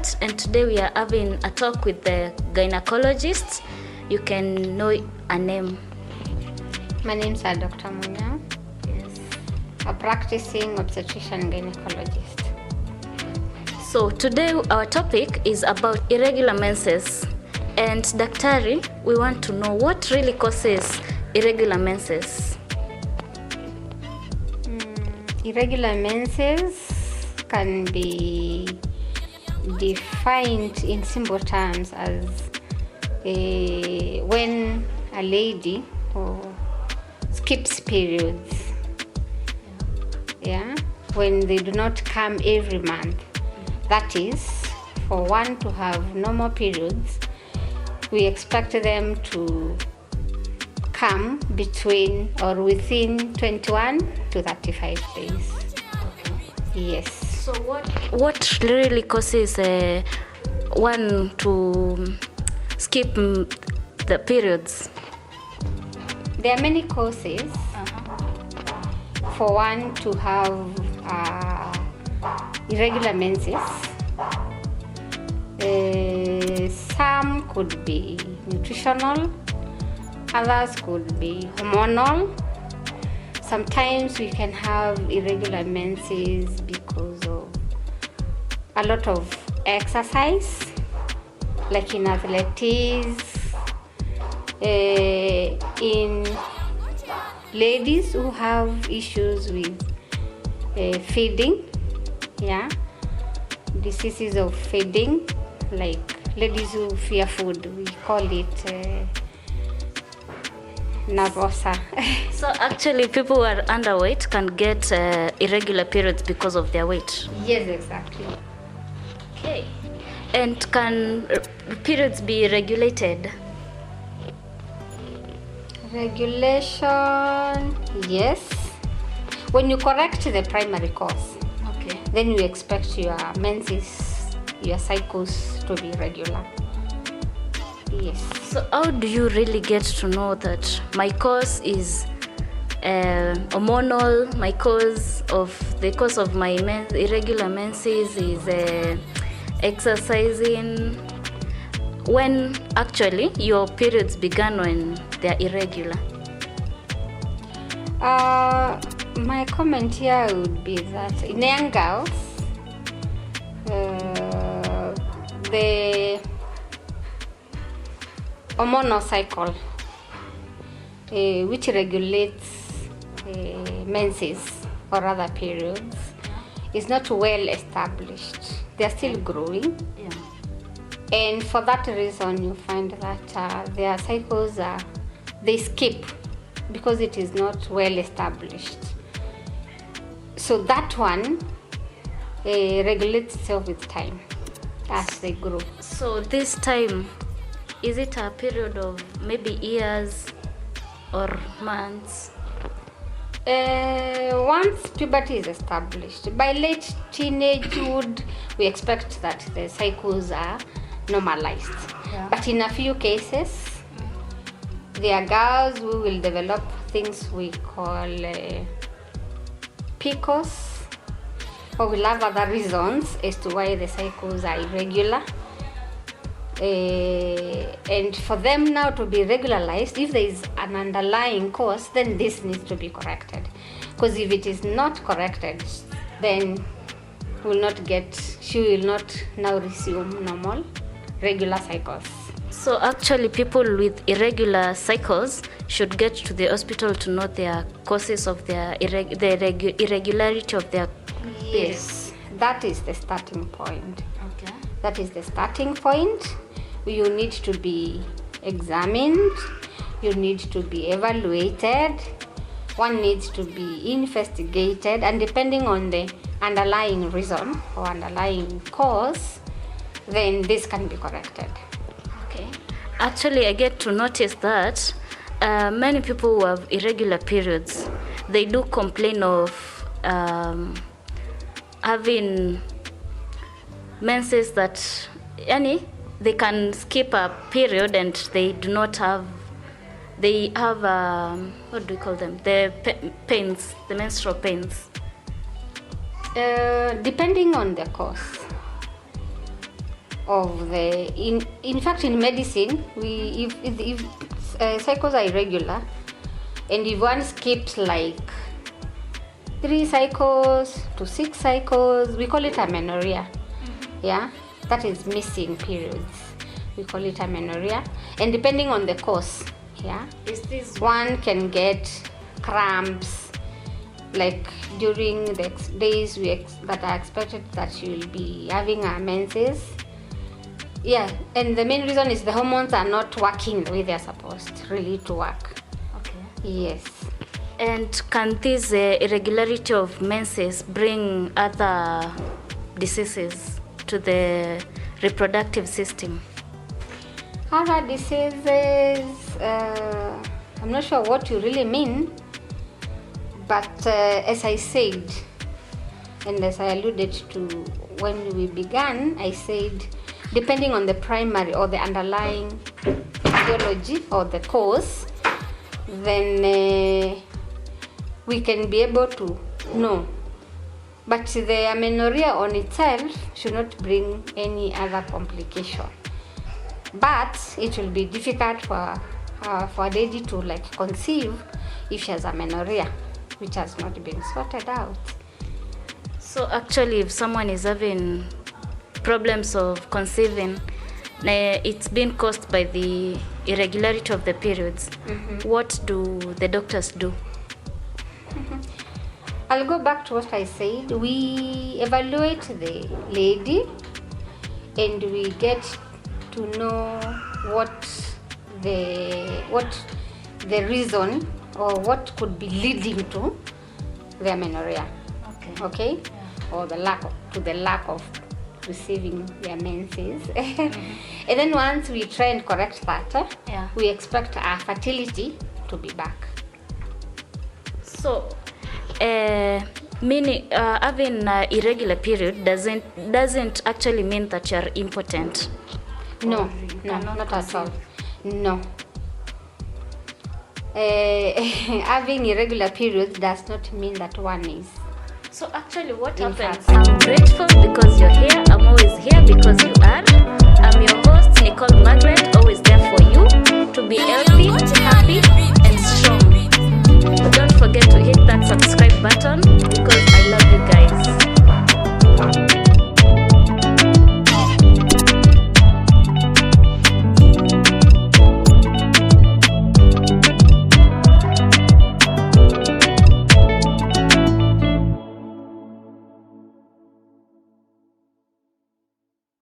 Albert, and today we are having a talk with the gynecologist. You can know a name. My name is Dr. Munya. Yes. A practicing obstetrician gynecologist. So today our topic is about irregular menses. And Daktari, we want to know what really causes irregular menses. Irregular menses can be defined in simple terms as when a lady skips periods. When they do not come every month. That is, for one to have normal periods, we expect them to come between or within 21 to 35 days. Okay. Yes. So what really causes one to skip the periods? There are many causes for one to have irregular menses. Some could be nutritional, others could be hormonal. Sometimes we can have irregular menses because of a lot of exercise, like in athletics, in ladies who have issues with feeding, diseases of feeding, like ladies who fear food, we call it nervosa. So actually people who are underweight can get irregular periods because of their weight? Yes, exactly. Okay. And can periods be regulated? Regulation, yes. When you correct the primary cause, Okay. then you expect your menses, your cycles to be regular. Yes. So how do you really get to know that my cause is hormonal, the cause of my irregular menses is exercising, when actually your periods began when they're irregular? My comment here would be that in young girls, the hormonal cycle, which regulates menses or other periods, is not well established. They are still growing. Yeah. And for that reason, you find that their cycles they skip because it is not well established. So that one regulates itself with time as they grow. So this time, is it a period of maybe years or months? Once puberty is established, by late teenagehood, we expect that the cycles are normalized. Yeah. But in a few cases, there are girls who will develop things we call PCOS, or will have other reasons as to why the cycles are irregular. And for them now to be regularized, if there is an underlying cause, then this needs to be corrected. Because if it is not corrected, then she will not now resume normal, regular cycles. So actually people with irregular cycles should get to the hospital to know their causes of their irregularity of their periods. Yes, that is the starting point. Okay. That is the starting point. You need to be examined, you need to be evaluated, one needs to be investigated, and depending on the underlying reason or underlying cause, then this can be corrected. Okay. Actually, I get to notice that many people who have irregular periods, they do complain of having menses that, they can skip a period and they do not have, they have, what do we call them? The pains, the menstrual pains. Depending on the cause. of the in fact in medicine, we if cycles are irregular, and if one skipped like 3 cycles to 6 cycles, we call it amenorrhea. Yeah, that is missing periods. We call it amenorrhea, and depending on the cause, yeah, Is this one can get cramps like during the days that are expected that you'll be having a menses. Yeah, and the main reason is the hormones are not working the way they're supposed really to work. okay? Yes. And can this irregularity of menses bring other diseases to the reproductive system? Other diseases, I'm not sure what you really mean, but as I said, and as I alluded to when we began, I said depending on the primary or the underlying physiology or the cause, then we can be able to know. But the amenorrhea on itself should not bring any other complication. But it will be difficult for a lady to like conceive if she has amenorrhea, which has not been sorted out. So actually, if someone is having problems of conceiving, it's been caused by the irregularity of the periods. What do the doctors do? I'll go back to what I said. We evaluate the lady and we get to know what the reason or what could be leading to the amenorrhea. Okay? Yeah. Or the lack of receiving their menses. And then once we try and correct that, Yeah. we expect our fertility to be back. So, meaning having an irregular period doesn't actually mean that you're impotent. No, not at all. No. Having irregular periods does not mean that one is. So actually what In happens, fact. I'm grateful because you're here, I'm always here because you are. I'm your host, Nicole Margaret, always there for you to be healthy, happy,